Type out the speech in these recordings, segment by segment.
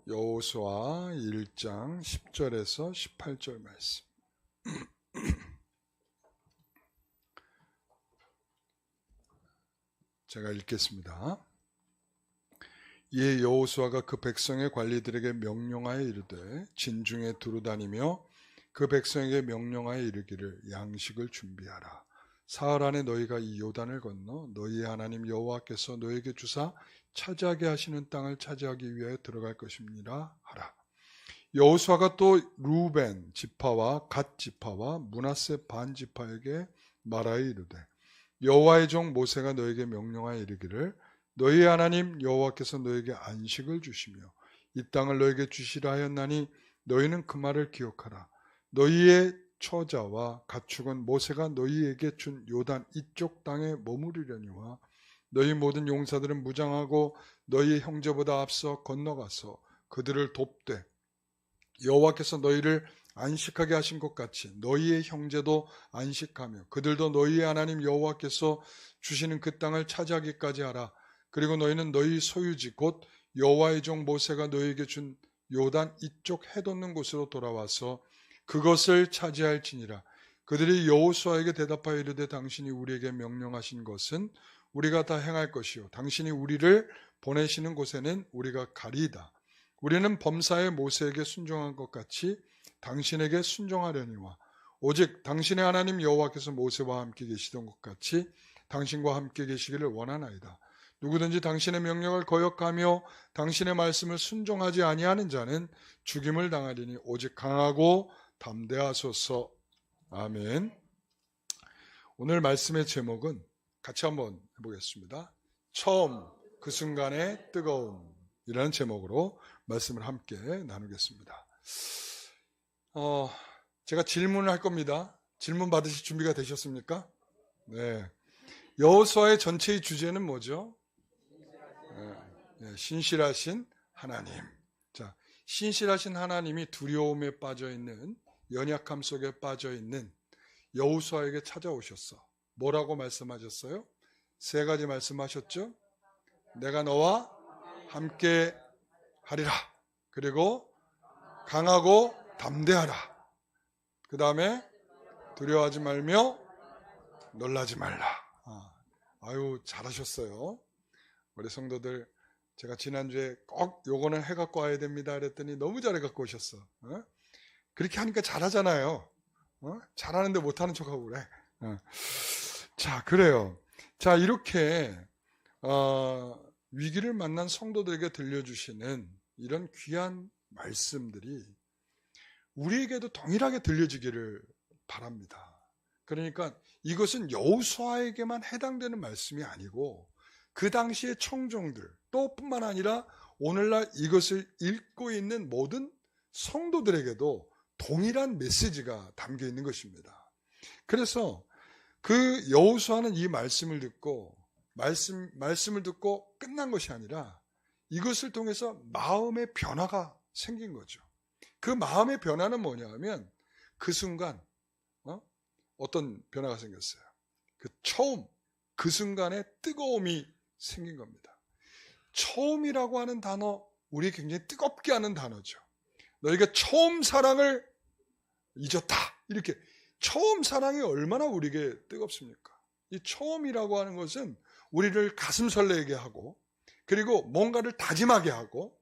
여호수아 1장 10절에서 18절 말씀. 제가 읽겠습니다. 이에 여호수아가 그 백성의 관리들에게 명령하여 이르되 진중에 두루다니며 그 백성에게 명령하여 이르기를 양식을 준비하라. 사흘 안에 너희가 이 요단을 건너 너희의 하나님 여호와께서 너희에게 주사 차지하게 하시는 땅을 차지하기 위하여 들어갈 것입니다 하라. 여호수아가 또 루벤 지파와 갓 지파와 므낫세 반 지파에게 말하여 이르되 여호와의 종 모세가 너에게 명령하여 이르기를 너희의 하나님 여호와께서 너에게 안식을 주시며 이 땅을 너에게 주시라 하였나니 너희는 그 말을 기억하라. 너희의 처자와 가축은 모세가 너희에게 준 요단 이쪽 땅에 머무르려니와 너희 모든 용사들은 무장하고 너희 형제보다 앞서 건너가서 그들을 돕되 여호와께서 너희를 안식하게 하신 것 같이 너희의 형제도 안식하며 그들도 너희의 하나님 여호와께서 주시는 그 땅을 차지하기까지 하라. 그리고 너희는 너희 소유지 곧 여호와의 종 모세가 너희에게 준 요단 이쪽 해돋는 곳으로 돌아와서 그것을 차지할지니라. 그들이 여호수아에게 대답하여 이르되 당신이 우리에게 명령하신 것은 우리가 다 행할 것이요 당신이 우리를 보내시는 곳에는 우리가 가리이다. 우리는 범사의 모세에게 순종한 것 같이 당신에게 순종하려니와 오직 당신의 하나님 여호와께서 모세와 함께 계시던 것 같이 당신과 함께 계시기를 원하나이다. 누구든지 당신의 명령을 거역하며 당신의 말씀을 순종하지 아니하는 자는 죽임을 당하리니 오직 강하고 담대하소서. 아멘. 오늘 말씀의 제목은 같이 한번 해보겠습니다. 처음 그 순간의 뜨거움이라는 제목으로 말씀을 함께 나누겠습니다. 제가 질문을 할 겁니다. 질문 받으실 준비가 되셨습니까? 네. 여호수아의 전체의 주제는 뭐죠? 신실하신 하나님. 자, 신실하신 하나님이 두려움에 빠져 있는 연약함 속에 빠져 있는 여호수아에게 찾아오셨어. 뭐라고 말씀하셨어요? 세 가지 말씀하셨죠? 내가 너와 함께 하리라. 그리고 강하고 담대하라. 그 다음에 두려워하지 말며 놀라지 말라. 아유, 잘하셨어요. 우리 성도들, 제가 지난주에 꼭 요거는 해갖고 와야 됩니다 그랬더니 너무 잘해갖고 오셨어. 그렇게 하니까 잘하잖아요. 잘하는데 못하는 척하고 그래. 자, 그래요. 자, 이렇게 위기를 만난 성도들에게 들려주시는 이런 귀한 말씀들이 우리에게도 동일하게 들려지기를 바랍니다. 그러니까 이것은 여호수아에게만 해당되는 말씀이 아니고 그 당시의 청중들 또 뿐만 아니라 오늘날 이것을 읽고 있는 모든 성도들에게도 동일한 메시지가 담겨 있는 것입니다. 그래서 그 여호수아는 이 말씀을 듣고 말씀을 듣고 끝난 것이 아니라 이것을 통해서 마음의 변화가 생긴 거죠. 그 마음의 변화는 뭐냐면 그 순간 어떤 변화가 생겼어요. 그 처음 그 순간에 뜨거움이 생긴 겁니다. 처음이라고 하는 단어 우리 굉장히 뜨겁게 하는 단어죠. 너희가 처음 사랑을 잊었다. 이렇게 처음 사랑이 얼마나 우리에게 뜨겁습니까? 이 처음이라고 하는 것은 우리를 가슴 설레게 하고 그리고 뭔가를 다짐하게 하고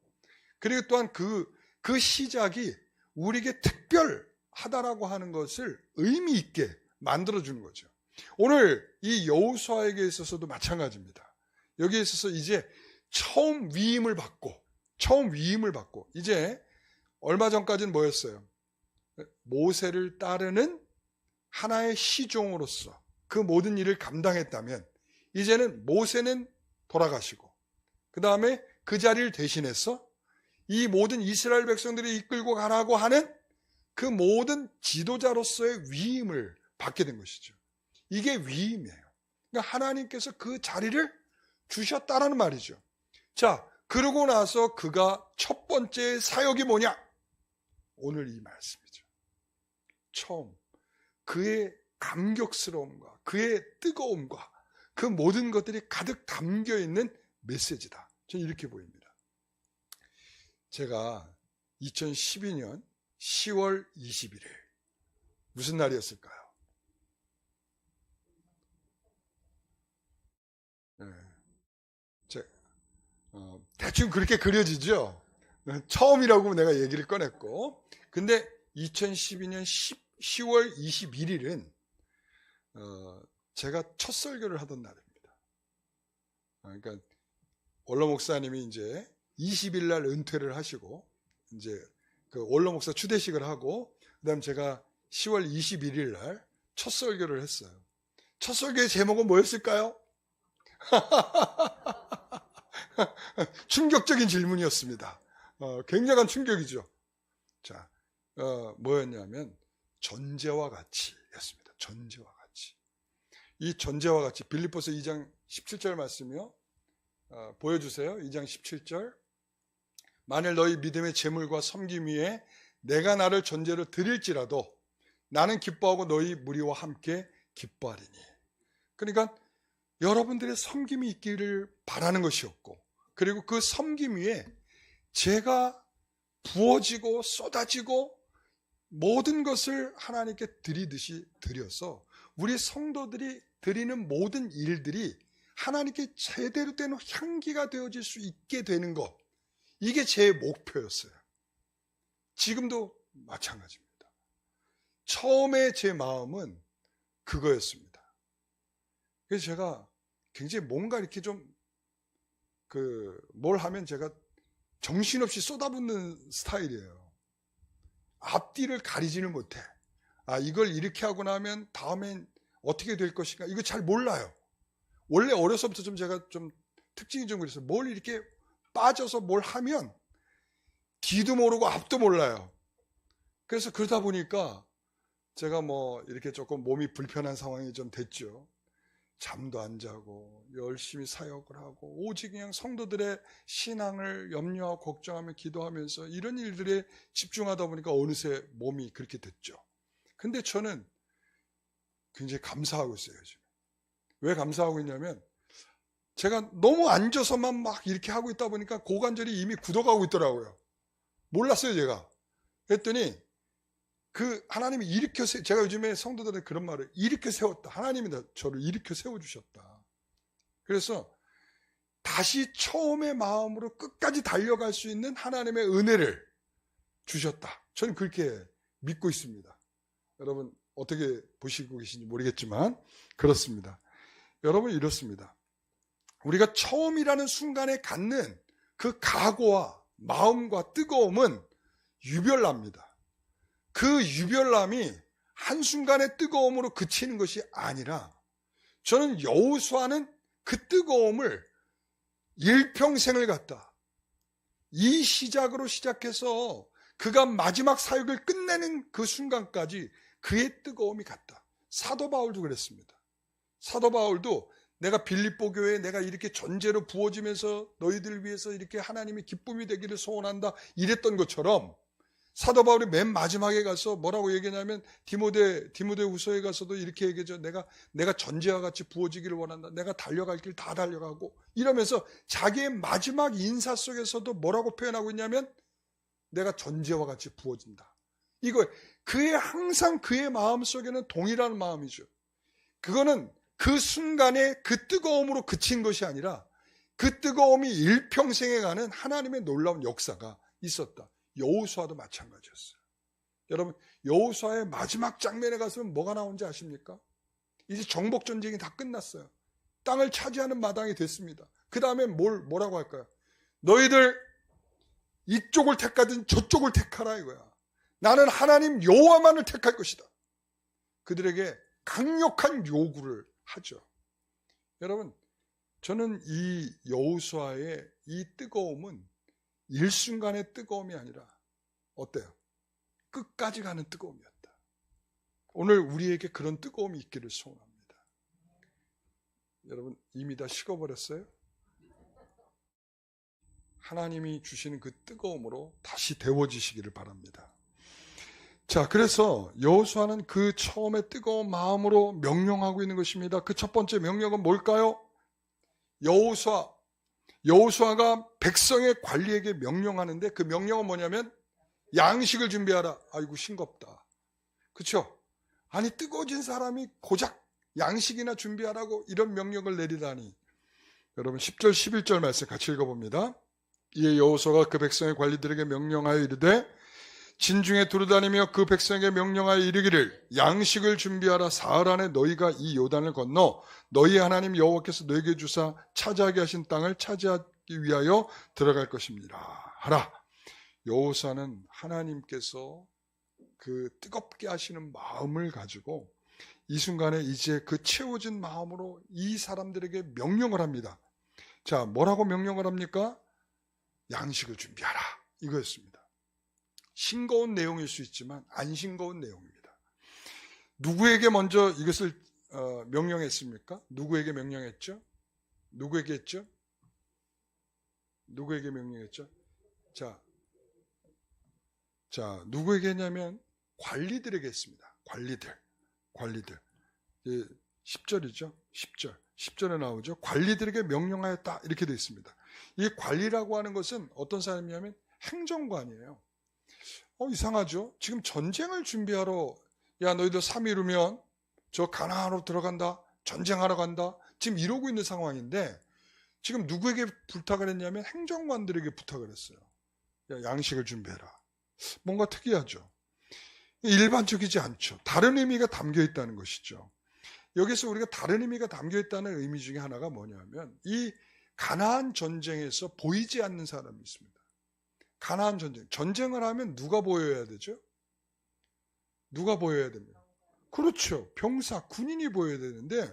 그리고 또한 그 시작이 우리에게 특별하다라고 하는 것을 의미 있게 만들어주는 거죠. 오늘 이 여호수아에게 있어서도 마찬가지입니다. 여기에 있어서 이제 처음 위임을 받고 이제 얼마 전까지는 뭐였어요? 모세를 따르는 하나의 시종으로서 그 모든 일을 감당했다면 이제는 모세는 돌아가시고 그 다음에 그 자리를 대신해서 이 모든 이스라엘 백성들이 이끌고 가라고 하는 그 모든 지도자로서의 위임을 받게 된 것이죠. 이게 위임이에요. 그러니까 하나님께서 그 자리를 주셨다라는 말이죠. 자, 그러고 나서 그가 첫 번째 사역이 뭐냐? 오늘 이 말씀이죠. 처음 그의 감격스러움과 그의 뜨거움과 그 모든 것들이 가득 담겨 있는 메시지다. 저는 이렇게 보입니다. 제가 2012년 10월 21일 무슨 날이었을까요? 네. 대충 그렇게 그려지죠. 처음이라고 내가 얘기를 꺼냈고, 근데 2012년 10월 21일은 제가 첫 설교를 하던 날입니다. 그러니까 원로 목사님이 이제 20일 날 은퇴를 하시고 이제 그 원로 목사 추대식을 하고, 그다음 제가 10월 21일 날 첫 설교를 했어요. 첫 설교의 제목은 뭐였을까요? 충격적인 질문이었습니다. 굉장한 충격이죠. 자, 뭐였냐면 전제와 같이였습니다. 전제와 같이. 이 전제와 같이 빌립보서 2장 17절 말씀이요. 보여주세요. 2장 17절. 만일 너희 믿음의 재물과 섬김 위에 내가 나를 전제로 드릴지라도 나는 기뻐하고 너희 무리와 함께 기뻐하리니. 그러니까 여러분들의 섬김이 있기를 바라는 것이었고, 그리고 그 섬김 위에 제가 부어지고 쏟아지고 모든 것을 하나님께 드리듯이 드려서 우리 성도들이 드리는 모든 일들이 하나님께 제대로 된 향기가 되어질 수 있게 되는 것, 이게 제 목표였어요. 지금도 마찬가지입니다. 처음에 제 마음은 그거였습니다. 그래서 제가 굉장히 뭔가 이렇게 좀 뭘 하면 제가 정신없이 쏟아붓는 스타일이에요. 앞뒤를 가리지는 못해. 이걸 이렇게 하고 나면 다음엔 어떻게 될 것인가, 이거 잘 몰라요. 원래 어려서부터 좀 제가 좀 특징이 좀 그랬어요. 뭘 이렇게 빠져서 뭘 하면 뒤도 모르고 앞도 몰라요. 그래서 그러다 보니까 제가 뭐 이렇게 조금 몸이 불편한 상황이 좀 됐죠. 잠도 안 자고 열심히 사역을 하고 오직 그냥 성도들의 신앙을 염려하고 걱정하며 기도하면서 이런 일들에 집중하다 보니까 어느새 몸이 그렇게 됐죠. 근데 저는 굉장히 감사하고 있어요, 지금. 왜 감사하고 있냐면 제가 너무 앉아서만 막 이렇게 하고 있다 보니까 고관절이 이미 굳어가고 있더라고요. 몰랐어요, 제가. 그랬더니 하나님이 제가 요즘에 성도들한테 그런 말을, 일으켜 세웠다. 하나님이 저를 일으켜 세워주셨다. 그래서 다시 처음의 마음으로 끝까지 달려갈 수 있는 하나님의 은혜를 주셨다. 저는 그렇게 믿고 있습니다. 여러분 어떻게 보시고 계신지 모르겠지만 그렇습니다. 여러분 이렇습니다. 우리가 처음이라는 순간에 갖는 그 각오와 마음과 뜨거움은 유별납니다. 그 유별남이 한순간의 뜨거움으로 그치는 것이 아니라 저는 여호수아는 그 뜨거움을 일평생을 갖다 이 시작으로 시작해서 그가 마지막 사역을 끝내는 그 순간까지 그의 뜨거움이 갔다. 사도 바울도 그랬습니다. 사도 바울도 내가 빌립보 교회에 내가 이렇게 전제로 부어지면서 너희들 위해서 이렇게 하나님의 기쁨이 되기를 소원한다 이랬던 것처럼 사도 바울이 맨 마지막에 가서 뭐라고 얘기하냐면 디모데후서에 가서도 이렇게 얘기하죠. 내가 전제와 같이 부어지기를 원한다. 내가 달려갈 길 다 달려가고 이러면서 자기의 마지막 인사 속에서도 뭐라고 표현하고 있냐면 내가 전제와 같이 부어진다. 이거 항상 그의 마음속에는 동일한 마음이죠. 그거는 그 순간에 그 뜨거움으로 그친 것이 아니라 그 뜨거움이 일평생에 가는 하나님의 놀라운 역사가 있었다. 여호수아도 마찬가지였어요. 여러분 여호수아의 마지막 장면에 가서는 뭐가 나온지 아십니까? 이제 정복 전쟁이 다 끝났어요. 땅을 차지하는 마당이 됐습니다. 그 다음에 뭐라고 할까요? 너희들 이쪽을 택하든 저쪽을 택하라 이거야. 나는 하나님 여호와만을 택할 것이다. 그들에게 강력한 요구를 하죠. 여러분 저는 이 여호수아의 이 뜨거움은 일순간의 뜨거움이 아니라 어때요? 끝까지 가는 뜨거움이었다. 오늘 우리에게 그런 뜨거움이 있기를 소원합니다. 여러분 이미 다 식어버렸어요? 하나님이 주시는 그 뜨거움으로 다시 데워지시기를 바랍니다. 자, 그래서 여호수아는 그 처음에 뜨거운 마음으로 명령하고 있는 것입니다. 그 첫 번째 명령은 뭘까요? 여호수아 여호수아가 백성의 관리에게 명령하는데 그 명령은 뭐냐면 양식을 준비하라. 아이고 싱겁다. 그렇죠? 아니 뜨거워진 사람이 고작 양식이나 준비하라고 이런 명령을 내리다니. 여러분 10절 11절 말씀 같이 읽어봅니다. 이에 여호수아가 그 백성의 관리들에게 명령하여 이르되 진중에 두루다니며 그 백성에게 명령하여 이르기를 양식을 준비하라. 사흘 안에 너희가 이 요단을 건너 너희 하나님 여호와께서 너희에게 주사 차지하게 하신 땅을 차지하기 위하여 들어갈 것입니다 하라. 여호수아는 하나님께서 그 뜨겁게 하시는 마음을 가지고 이 순간에 이제 그 채워진 마음으로 이 사람들에게 명령을 합니다. 자, 뭐라고 명령을 합니까? 양식을 준비하라 이거였습니다. 싱거운 내용일 수 있지만 안 싱거운 내용입니다. 누구에게 먼저 이것을 명령했습니까? 누구에게 명령했죠? 누구에게 했죠? 누구에게 명령했죠? 자, 누구에게 했냐면 관리들에게 했습니다. 관리들. 10절이죠. 10절에 나오죠. 관리들에게 명령하였다 이렇게 되어 있습니다. 이 관리라고 하는 것은 어떤 사람이냐면 행정관이에요. 이상하죠? 지금 전쟁을 준비하러 야 너희들 3일 후면 저 가나안으로 들어간다. 전쟁하러 간다. 지금 이러고 있는 상황인데 지금 누구에게 부탁을 했냐면 행정관들에게 부탁을 했어요. 야, 양식을 준비해라. 뭔가 특이하죠? 일반적이지 않죠. 다른 의미가 담겨 있다는 것이죠. 여기서 우리가 다른 의미가 담겨 있다는 의미 중에 하나가 뭐냐면 이 가나안 전쟁에서 보이지 않는 사람이 있습니다. 가나안 전쟁을 하면 누가 보여야 되죠? 누가 보여야 됩니까? 그렇죠. 병사, 군인이 보여야 되는데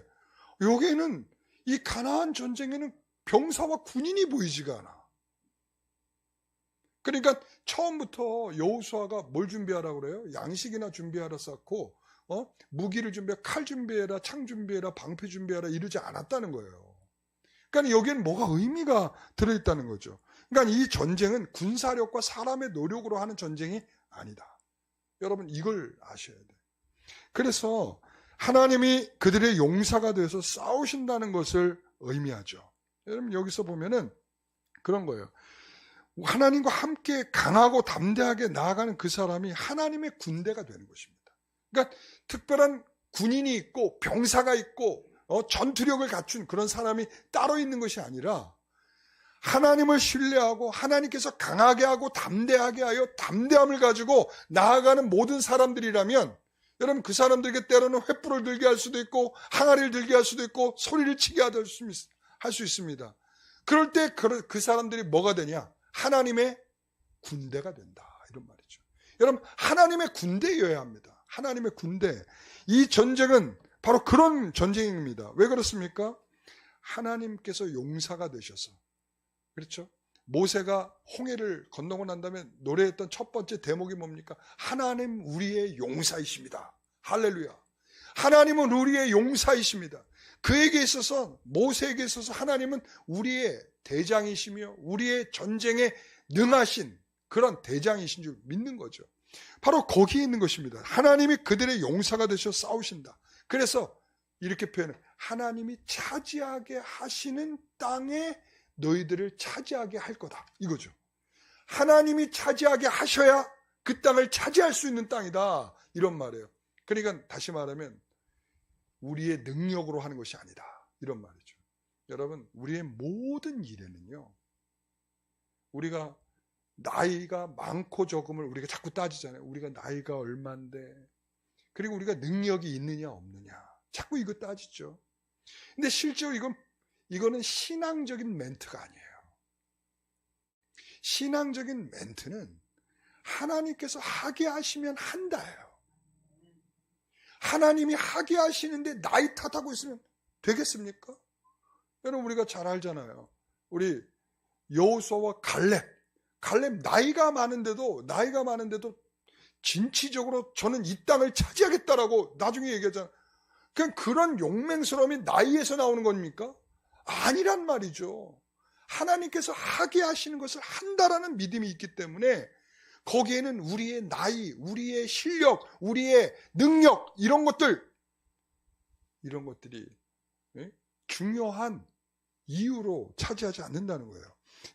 여기에는 이 가나안 전쟁에는 병사와 군인이 보이지가 않아. 그러니까 처음부터 여호수아가 뭘 준비하라고 그래요? 양식이나 준비하라 쌓고 무기를 준비해, 칼 준비해라, 창 준비해라, 방패 준비해라 이러지 않았다는 거예요. 그러니까 여기에는 뭐가 의미가 들어있다는 거죠. 그러니까 이 전쟁은 군사력과 사람의 노력으로 하는 전쟁이 아니다. 여러분 이걸 아셔야 돼요. 그래서 하나님이 그들의 용사가 되어서 싸우신다는 것을 의미하죠. 여러분 여기서 보면은 그런 거예요. 하나님과 함께 강하고 담대하게 나아가는 그 사람이 하나님의 군대가 되는 것입니다. 그러니까 특별한 군인이 있고 병사가 있고 전투력을 갖춘 그런 사람이 따로 있는 것이 아니라 하나님을 신뢰하고 하나님께서 강하게 하고 담대하게 하여 담대함을 가지고 나아가는 모든 사람들이라면 여러분 그 사람들에게 때로는 횃불을 들게 할 수도 있고 항아리를 들게 할 수도 있고 소리를 치게 할 수 있습니다. 그럴 때 그 사람들이 뭐가 되냐? 하나님의 군대가 된다 이런 말이죠. 여러분 하나님의 군대여야 합니다. 하나님의 군대. 이 전쟁은 바로 그런 전쟁입니다. 왜 그렇습니까? 하나님께서 용사가 되셔서 그렇죠? 모세가 홍해를 건너고 난 다음에 노래했던 첫 번째 대목이 뭡니까? 하나님 우리의 용사이십니다. 할렐루야. 하나님은 우리의 용사이십니다. 그에게 있어서 모세에게 있어서 하나님은 우리의 대장이시며 우리의 전쟁에 능하신 그런 대장이신 줄 믿는 거죠. 바로 거기에 있는 것입니다. 하나님이 그들의 용사가 되셔 싸우신다. 그래서 이렇게 표현해. 하나님이 차지하게 하시는 땅에 너희들을 차지하게 할 거다. 이거죠. 하나님이 차지하게 하셔야 그 땅을 차지할 수 있는 땅이다. 이런 말이에요. 그러니까 다시 말하면 우리의 능력으로 하는 것이 아니다. 이런 말이죠. 여러분 우리의 모든 일에는요. 우리가 나이가 많고 적음을 우리가 자꾸 따지잖아요. 우리가 나이가 얼만데 그리고 우리가 능력이 있느냐 없느냐 자꾸 이거 따지죠. 근데 실제로 이거는 신앙적인 멘트가 아니에요. 신앙적인 멘트는 하나님께서 하게 하시면 한다예요. 하나님이 하게 하시는데 나이 탓하고 있으면 되겠습니까? 여러분 우리가 잘 알잖아요. 우리 여호수아와 갈렙 나이가 많은데도 진취적으로 저는 이 땅을 차지하겠다라고 나중에 얘기하잖아요. 그런 용맹스러움이 나이에서 나오는 겁니까? 아니란 말이죠. 하나님께서 하게 하시는 것을 한다라는 믿음이 있기 때문에 거기에는 우리의 나이, 우리의 실력, 우리의 능력 이런 것들이 중요한 이유로 차지하지 않는다는 거예요.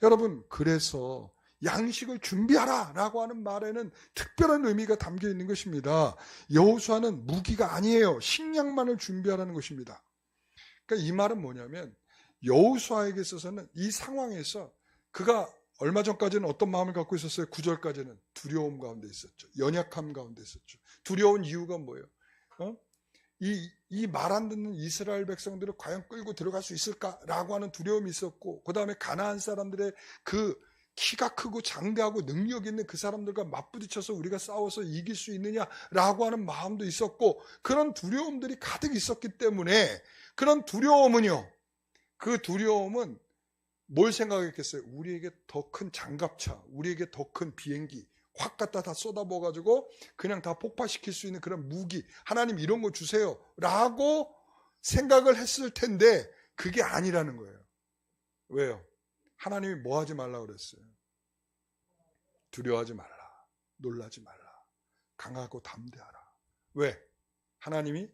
여러분, 그래서 양식을 준비하라 라고 하는 말에는 특별한 의미가 담겨 있는 것입니다. 여호수아는 무기가 아니에요. 식량만을 준비하라는 것입니다. 그러니까 이 말은 뭐냐면 여호수아에게 있어서는 이 상황에서 그가 얼마 전까지는 어떤 마음을 갖고 있었어요? 9절까지는 두려움 가운데 있었죠. 연약함 가운데 있었죠. 두려운 이유가 뭐예요? 이 말 안 듣는 이스라엘 백성들을 과연 끌고 들어갈 수 있을까라고 하는 두려움이 있었고, 그 다음에 가나안 사람들의 그 키가 크고 장대하고 능력 있는 그 사람들과 맞부딪혀서 우리가 싸워서 이길 수 있느냐라고 하는 마음도 있었고, 그런 두려움들이 가득 있었기 때문에 그런 두려움은요, 그 두려움은 뭘 생각했겠어요? 우리에게 더 큰 장갑차, 우리에게 더 큰 비행기 확 갖다 다 쏟아부어가지고 그냥 다 폭파시킬 수 있는 그런 무기, 하나님 이런 거 주세요 라고 생각을 했을 텐데 그게 아니라는 거예요. 왜요? 하나님이 뭐 하지 말라고 그랬어요? 두려워하지 말라, 놀라지 말라, 강하고 담대하라. 왜? 하나님이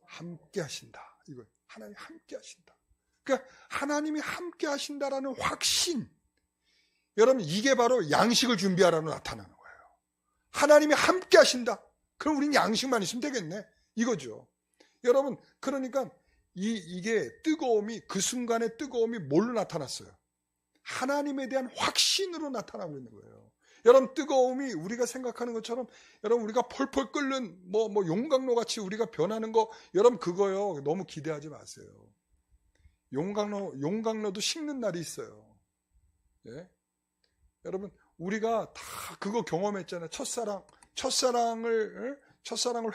함께 하신다. 이거 하나님이 함께 하신다. 그러니까 하나님이 함께 하신다라는 확신, 여러분 이게 바로 양식을 준비하라로 나타나는 거예요. 하나님이 함께 하신다. 그럼 우린 양식만 있으면 되겠네, 이거죠. 여러분, 그러니까 이게 뜨거움이, 그 순간의 뜨거움이 뭘로 나타났어요? 하나님에 대한 확신으로 나타나고 있는 거예요. 여러분, 뜨거움이 우리가 생각하는 것처럼, 여러분 우리가 펄펄 끓는 뭐 용광로 같이 우리가 변하는 거, 여러분 그거요 너무 기대하지 마세요. 용광로도 식는 날이 있어요. 예? 여러분, 우리가 다 그거 경험했잖아요. 첫사랑을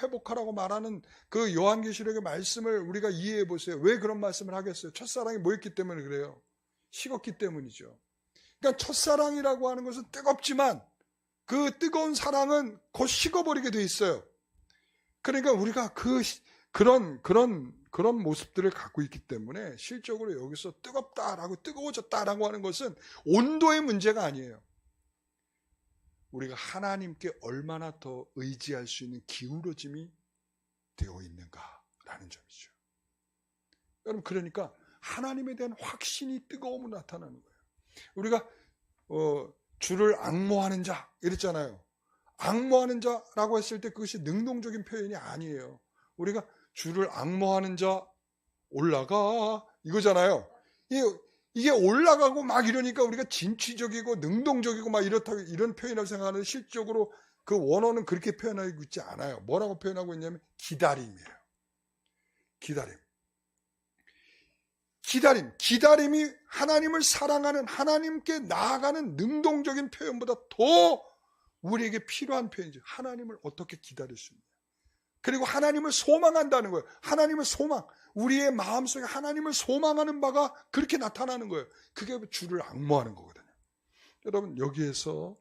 회복하라고 말하는 그 요한계시록의 말씀을 우리가 이해해 보세요. 왜 그런 말씀을 하겠어요? 첫사랑이 뭐였기 때문에 그래요? 식었기 때문이죠. 그러니까 첫사랑이라고 하는 것은 뜨겁지만 그 뜨거운 사랑은 곧 식어버리게 돼 있어요. 그러니까 우리가 그런 모습들을 갖고 있기 때문에 실적으로 여기서 뜨겁다라고, 뜨거워졌다라고 하는 것은 온도의 문제가 아니에요. 우리가 하나님께 얼마나 더 의지할 수 있는 기울어짐이 되어 있는가라는 점이죠. 여러분, 그러니까 하나님에 대한 확신이 뜨거움으로 나타나는 거예요. 우리가 주를 앙모하는 자 이랬잖아요. 앙모하는 자라고 했을 때 그것이 능동적인 표현이 아니에요. 우리가 주를 앙모하는 자 올라가 이거잖아요. 이게 올라가고 막 이러니까 우리가 진취적이고 능동적이고 막 이런 표현이라고 생각하는데, 실적으로 그 원어는 그렇게 표현하고 있지 않아요. 뭐라고 표현하고 있냐면 기다림이에요. 기다림이 하나님을 사랑하는, 하나님께 나아가는 능동적인 표현보다 더 우리에게 필요한 표현이죠. 하나님을 어떻게 기다릴 수 있냐. 그리고 하나님을 소망한다는 거예요. 하나님을 소망. 우리의 마음속에 하나님을 소망하는 바가 그렇게 나타나는 거예요. 그게 주를 앙모하는 거거든요. 여러분, 여기에서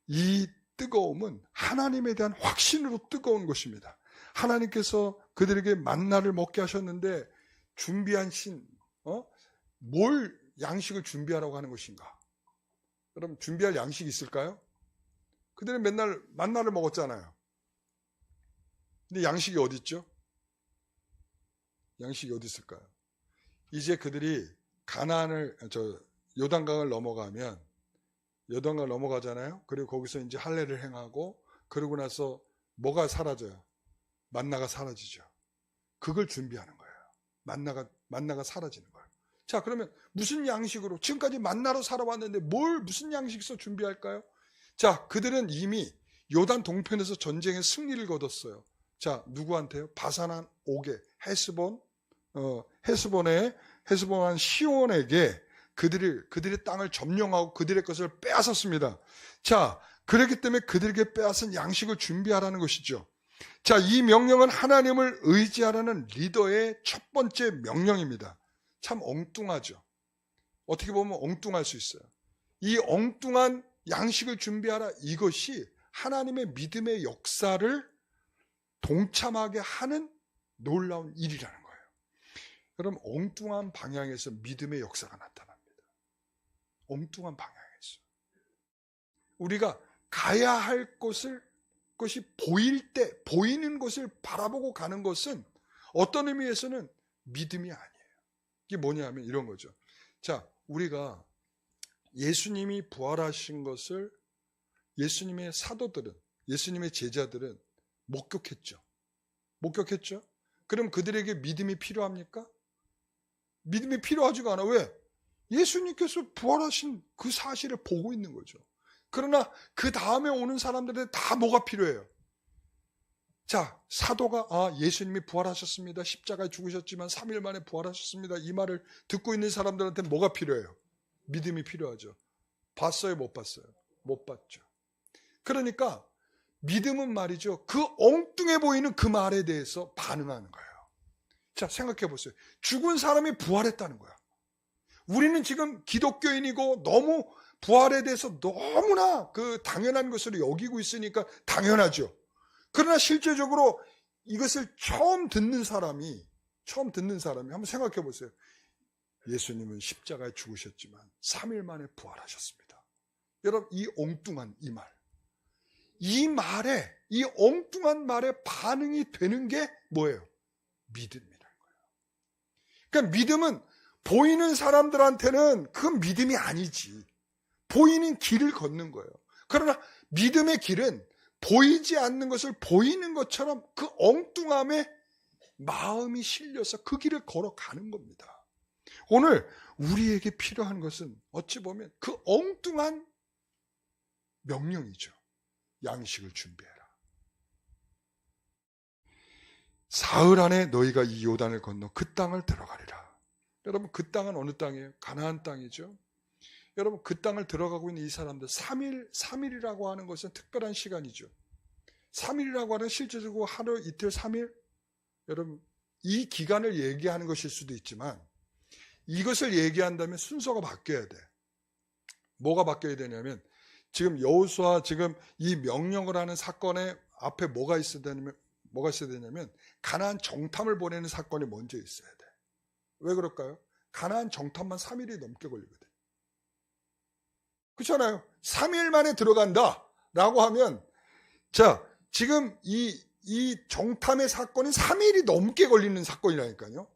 이 뜨거움은 하나님에 대한 확신으로 뜨거운 것입니다. 하나님께서 그들에게 만나를 먹게 하셨는데 준비한 뭘 양식을 준비하라고 하는 것인가? 여러분, 준비할 양식이 있을까요? 그들은 맨날 만나를 먹었잖아요. 근데 양식이 어디 있죠? 양식이 어디 있을까요? 이제 그들이 요단강을 넘어가잖아요. 그리고 거기서 이제 할례를 행하고, 그러고 나서 뭐가 사라져요? 만나가 사라지죠. 그걸 준비하는 거예요. 만나가 사라지는 거예요. 자, 그러면 무슨 양식으로, 지금까지 만나로 살아왔는데 무슨 양식에서 준비할까요? 자, 그들은 이미 요단 동편에서 전쟁에 승리를 거뒀어요. 자, 누구한테요? 바산한 옥에, 헤스본한 시온에게 그들의 땅을 점령하고 그들의 것을 빼앗았습니다. 자, 그렇기 때문에 그들에게 빼앗은 양식을 준비하라는 것이죠. 자, 이 명령은 하나님을 의지하라는 리더의 첫 번째 명령입니다. 참 엉뚱하죠. 어떻게 보면 엉뚱할 수 있어요. 이 엉뚱한 양식을 준비하라, 이것이 하나님의 믿음의 역사를 동참하게 하는 놀라운 일이라는 거예요. 여러분, 엉뚱한 방향에서 믿음의 역사가 나타납니다. 엉뚱한 방향에서. 우리가 가야 할 것이 보이는 것을 바라보고 가는 것은 어떤 의미에서는 믿음이 아니에요. 이게 뭐냐면 이런 거죠. 자, 우리가 예수님이 부활하신 것을 예수님의 사도들은, 예수님의 제자들은 목격했죠. 목격했죠? 그럼 그들에게 믿음이 필요합니까? 믿음이 필요하지가 않아. 왜? 예수님께서 부활하신 그 사실을 보고 있는 거죠. 그러나 그 다음에 오는 사람들은 다 뭐가 필요해요? 자, 사도가 예수님이 부활하셨습니다. 십자가에 죽으셨지만 3일 만에 부활하셨습니다. 이 말을 듣고 있는 사람들한테 뭐가 필요해요? 믿음이 필요하죠. 봤어요? 못 봤어요? 못 봤죠. 그러니까 믿음은 말이죠. 그 엉뚱해 보이는 그 말에 대해서 반응하는 거예요. 자, 생각해 보세요. 죽은 사람이 부활했다는 거야. 우리는 지금 기독교인이고 너무 부활에 대해서 너무나 그 당연한 것으로 여기고 있으니까 당연하죠. 그러나 실제적으로 이것을 처음 듣는 사람이 한번 생각해 보세요. 예수님은 십자가에 죽으셨지만 3일 만에 부활하셨습니다. 여러분, 이 엉뚱한 이 말에, 이 엉뚱한 말에 반응이 되는 게 뭐예요? 믿음이라는 거예요. 그러니까 믿음은 보이는 사람들한테는 그 믿음이 아니지. 보이는 길을 걷는 거예요. 그러나 믿음의 길은 보이지 않는 것을 보이는 것처럼 그 엉뚱함에 마음이 실려서 그 길을 걸어가는 겁니다. 오늘 우리에게 필요한 것은 어찌 보면 그 엉뚱한 명령이죠. 양식을 준비해라. 사흘 안에 너희가 이 요단을 건너 그 땅을 들어가리라. 여러분, 그 땅은 어느 땅이에요? 가나안 땅이죠. 여러분, 그 땅을 들어가고 있는 이 사람들 3일이라고 하는 것은 특별한 시간이죠. 3일이라고 하는 실제적으로 하루, 이틀, 3일, 여러분, 이 기간을 얘기하는 것일 수도 있지만 이것을 얘기한다면 순서가 바뀌어야 돼. 뭐가 바뀌어야 되냐면 지금 여호수아 지금 이 명령을 하는 사건의 앞에 뭐가 있어야 되냐면 가나안 정탐을 보내는 사건이 먼저 있어야 돼. 왜 그럴까요? 가나안 정탐만 3일이 넘게 걸리거든. 그렇잖아요. 3일 만에 들어간다라고 하면 자, 지금 이 정탐의 사건이 3일이 넘게 걸리는 사건이라니까요.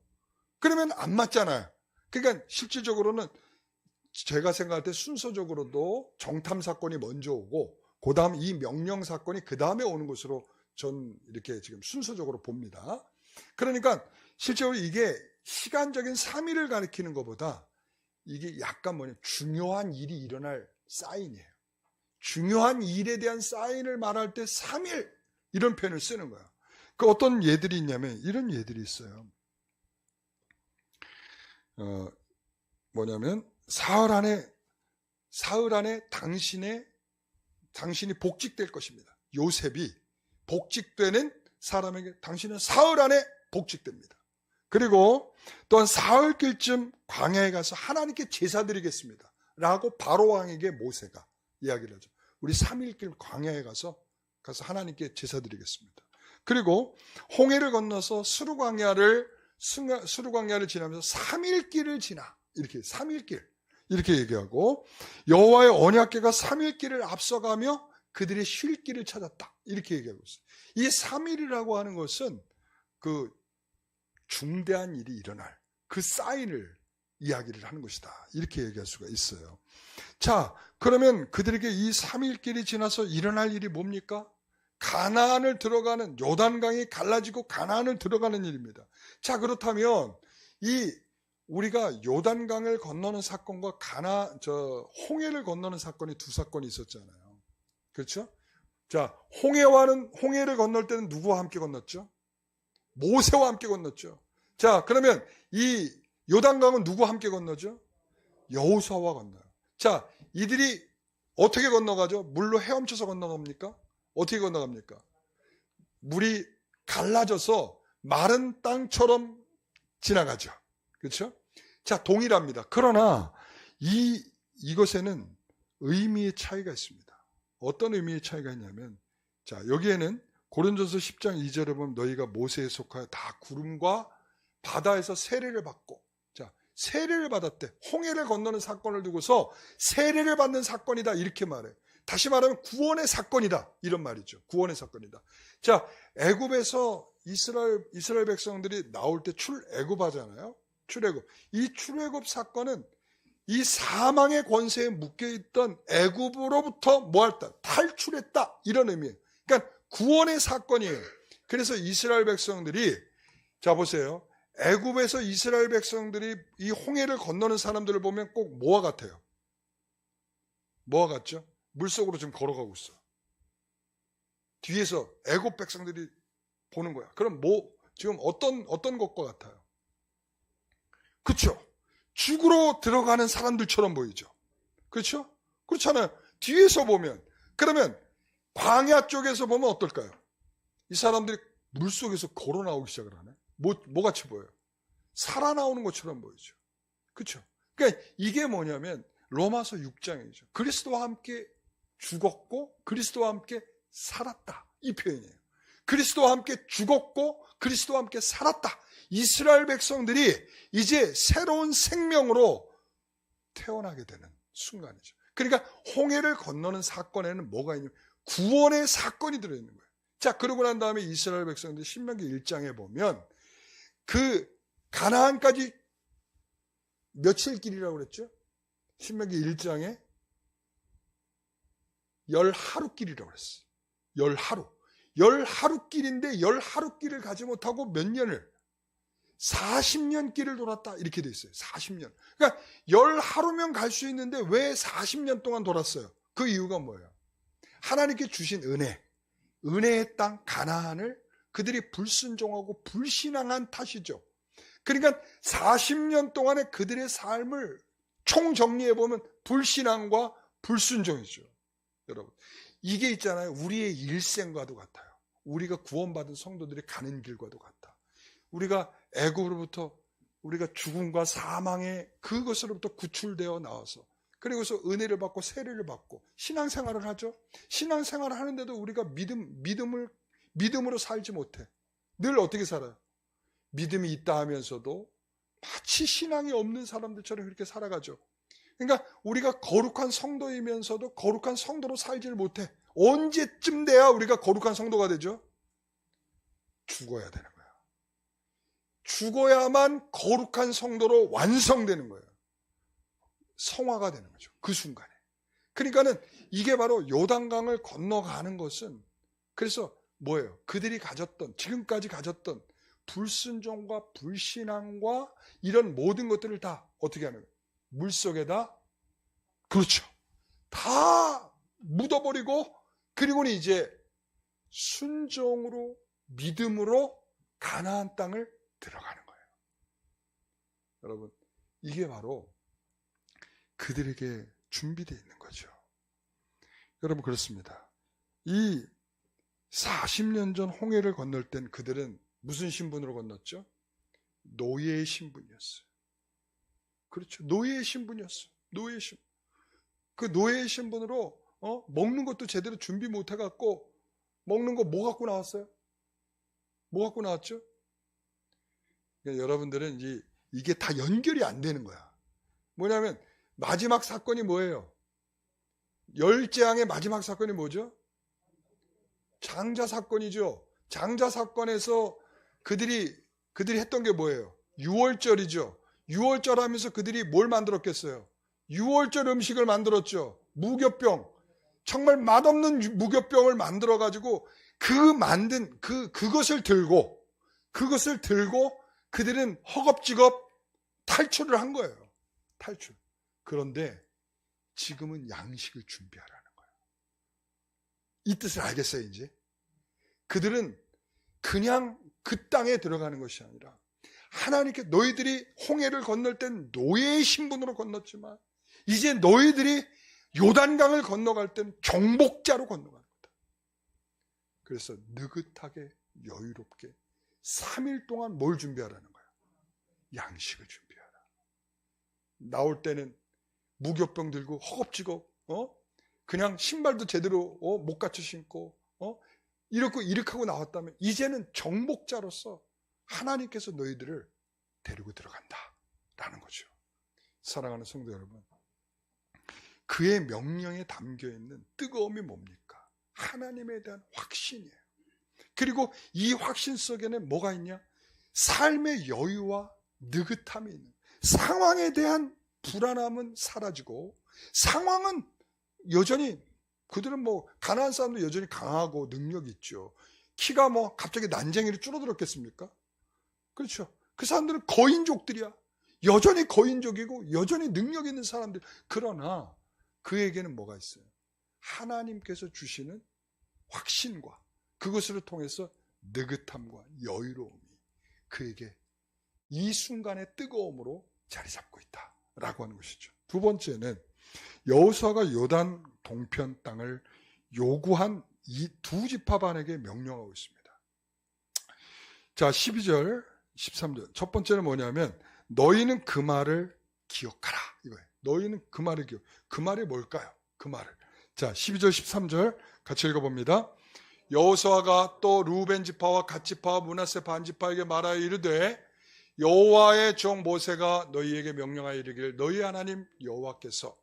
그러면 안 맞잖아요. 그러니까 실질적으로는 제가 생각할 때 순서적으로도 정탐 사건이 먼저 오고 그 다음 이 명령 사건이 그 다음에 오는 것으로 전 이렇게 지금 순서적으로 봅니다. 그러니까 실제로 이게 시간적인 3일을 가리키는 것보다 이게 약간 중요한 일이 일어날 사인이에요. 중요한 일에 대한 사인을 말할 때 3일 이런 표현을 쓰는 거예요. 그 어떤 예들이 있냐면 이런 예들이 있어요. 뭐냐면 사흘 안에 당신이 복직될 것입니다. 요셉이 복직되는 사람에게 당신은 사흘 안에 복직됩니다. 그리고 또한 사흘길쯤 광야에 가서 하나님께 제사 드리겠습니다. 라고 바로왕에게 모세가 이야기를 하죠. 우리 3일길 광야에 가서 하나님께 제사 드리겠습니다. 그리고 홍해를 건너서 수르광야를 지나면서 3일길을 지나 이렇게 3일길 이렇게 얘기하고 여호와의 언약궤가 3일길을 앞서가며 그들의 쉴 길을 찾았다 이렇게 얘기하고 있어요. 이 3일이라고 하는 것은 그 중대한 일이 일어날 그 사인을 이야기를 하는 것이다 이렇게 얘기할 수가 있어요. 자, 그러면 그들에게 이 3일길이 지나서 일어날 일이 뭡니까? 가나안을 들어가는 요단강이 갈라지고 가나안을 들어가는 일입니다. 자, 그렇다면 우리가 요단강을 건너는 사건과 홍해를 건너는 사건이 두 사건이 있었잖아요. 그렇죠? 자, 홍해를 건널 때는 누구와 함께 건넜죠? 모세와 함께 건넜죠. 자, 그러면 이 요단강은 누구와 함께 건너죠? 여호수아와 건너요. 자, 이들이 어떻게 건너가죠? 물로 헤엄쳐서 건너갑니까? 어떻게 건너갑니까? 물이 갈라져서 마른 땅처럼 지나가죠. 그렇죠? 자, 동일합니다. 그러나 이것에는 의미의 차이가 있습니다. 어떤 의미의 차이가 있냐면 자, 여기에는 고린도서 10장 2절에 보면 너희가 모세에 속하여 다 구름과 바다에서 세례를 받고 자, 세례를 받았대. 홍해를 건너는 사건을 두고서 세례를 받는 사건이다 이렇게 말해. 다시 말하면 구원의 사건이다 이런 말이죠. 구원의 사건이다. 자, 애굽에서 이스라엘 백성들이 나올 때 출애굽하잖아요. 출애굽. 이 출애굽 사건은 이 사망의 권세에 묶여있던 애굽으로부터 뭐했다? 탈출했다. 이런 의미예요. 그러니까 구원의 사건이에요. 그래서 이스라엘 백성들이, 자 보세요. 애굽에서 이스라엘 백성들이 이 홍해를 건너는 사람들을 보면 꼭 뭐와 같아요? 뭐와 같죠? 물속으로 지금 걸어가고 있어. 뒤에서 애굽 백성들이 보는 거야. 그럼 지금 어떤 것과 같아요? 그렇죠? 죽으러 들어가는 사람들처럼 보이죠. 그렇죠? 그렇잖아요. 뒤에서 보면. 그러면 광야 쪽에서 보면 어떨까요? 이 사람들이 물속에서 걸어 나오기 시작을 하네. 뭐 같이 보여요? 살아나오는 것처럼 보이죠. 그렇죠? 그러니까 이게 뭐냐면 로마서 6장이죠. 그리스도와 함께 죽었고 그리스도와 함께 살았다. 이 표현이에요. 그리스도와 함께 죽었고 그리스도와 함께 살았다. 이스라엘 백성들이 이제 새로운 생명으로 태어나게 되는 순간이죠. 그러니까 홍해를 건너는 사건에는 뭐가 있냐면 구원의 사건이 들어있는 거예요. 자, 그러고 난 다음에 이스라엘 백성들이 신명기 1장에 보면 그 가나안까지 며칠 길이라고 그랬죠? 신명기 1장에 10하루 길이라고 그랬어요. 10하루. 10하루 길인데 10하루 길을 가지 못하고 몇 년을? 40년 길을 돌았다. 이렇게 돼 있어요. 40년. 그러니까 10하루면 갈 수 있는데 왜 40년 동안 돌았어요? 그 이유가 뭐예요? 하나님께 주신 은혜의 땅 가나안을 그들이 불순종하고 불신앙한 탓이죠. 그러니까 40년 동안의 그들의 삶을 총정리해보면 불신앙과 불순종이죠. 여러분, 이게 있잖아요. 우리의 일생과도 같아요. 우리가 구원받은 성도들이 가는 길과도 같아. 우리가 애굽으로부터 우리가 죽음과 사망의 그것으로부터 구출되어 나와서 그리고서 은혜를 받고 세례를 받고 신앙생활을 하죠. 신앙생활을 하는데도 우리가 믿음으로 살지 못해. 늘 어떻게 살아요? 믿음이 있다 하면서도 마치 신앙이 없는 사람들처럼 그렇게 살아가죠. 그러니까 우리가 거룩한 성도이면서도 거룩한 성도로 살지를 못해. 언제쯤 돼야 우리가 거룩한 성도가 되죠? 죽어야 되는 거야. 죽어야만 거룩한 성도로 완성되는 거예요. 성화가 되는 거죠. 그 순간에. 그러니까는 이게 바로 요단강을 건너가는 것은 그래서 뭐예요? 그들이 가졌던 지금까지 가졌던 불순종과 불신앙과 이런 모든 것들을 다 어떻게 하는 거예요? 물속에다 그렇죠. 다 묻어버리고 그리고는 이제 순종으로 믿음으로 가나안 땅을 들어가는 거예요. 여러분, 이게 바로 그들에게 준비되어 있는 거죠. 여러분, 그렇습니다. 이 40년 전 홍해를 건널 땐 그들은 무슨 신분으로 건넜죠? 노예의 신분이었어요. 그렇죠. 노예의 신분이었어요. 노예의 신분. 그 노예의 신분으로 먹는 것도 제대로 준비 못 해갖고 먹는 거 뭐 갖고 나왔어요? 뭐 갖고 나왔죠? 그러니까 여러분들은 이게 다 연결이 안 되는 거야. 뭐냐면 마지막 사건이 뭐예요? 열재앙의 마지막 사건이 뭐죠? 장자 사건이죠. 장자 사건에서 그들이 했던 게 뭐예요? 유월절이죠. 유월절 하면서 그들이 뭘 만들었겠어요? 유월절 음식을 만들었죠. 무교병. 정말 맛없는 무교병을 만들어가지고 그것을 들고 그들은 허겁지겁 탈출을 한 거예요. 탈출. 그런데 지금은 양식을 준비하라는 거예요. 이 뜻을 알겠어요, 이제? 그들은 그냥 그 땅에 들어가는 것이 아니라 하나님께 너희들이 홍해를 건널 땐 노예의 신분으로 건넜지만 이제 너희들이 요단강을 건너갈 땐 정복자로 건너가는 거다. 그래서 느긋하게 여유롭게 3일 동안 뭘 준비하라는 거야? 양식을 준비하라. 나올 때는 무교병 들고 허겁지겁 그냥 신발도 제대로 못 갖춰 신고 이렇게 하고 나왔다면 이제는 정복자로서 하나님께서 너희들을 데리고 들어간다라는 거죠. 사랑하는 성도 여러분, 그의 명령에 담겨있는 뜨거움이 뭡니까? 하나님에 대한 확신이에요. 그리고 이 확신 속에는 뭐가 있냐? 삶의 여유와 느긋함이 있는, 상황에 대한 불안함은 사라지고 상황은 여전히 그들은 가나안 사람도 여전히 강하고 능력이 있죠. 키가 갑자기 난쟁이로 줄어들었겠습니까? 그렇죠. 그 사람들은 거인족들이야. 여전히 거인족이고 여전히 능력 있는 사람들. 그러나 그에게는 뭐가 있어요? 하나님께서 주시는 확신과 그것을 통해서 느긋함과 여유로움이 그에게 이 순간의 뜨거움으로 자리 잡고 있다라고 하는 것이죠. 두 번째는 여호수아가 요단 동편 땅을 요구한 이 두 지파반에게 명령하고 있습니다. 자, 12절, 13절. 첫 번째는 뭐냐면 너희는 그 말을 기억하라 이거예요. 너희는 그 말을 기억. 그 말이 뭘까요? 그 말을. 자, 12절, 13절 같이 읽어봅니다. 여호수아가 또 루벤 지파와 갓 지파와 므낫세 반 지파에게 말하여 이르되 여호와의 종 모세가 너희에게 명령하여 이르기를 너희 하나님 여호와께서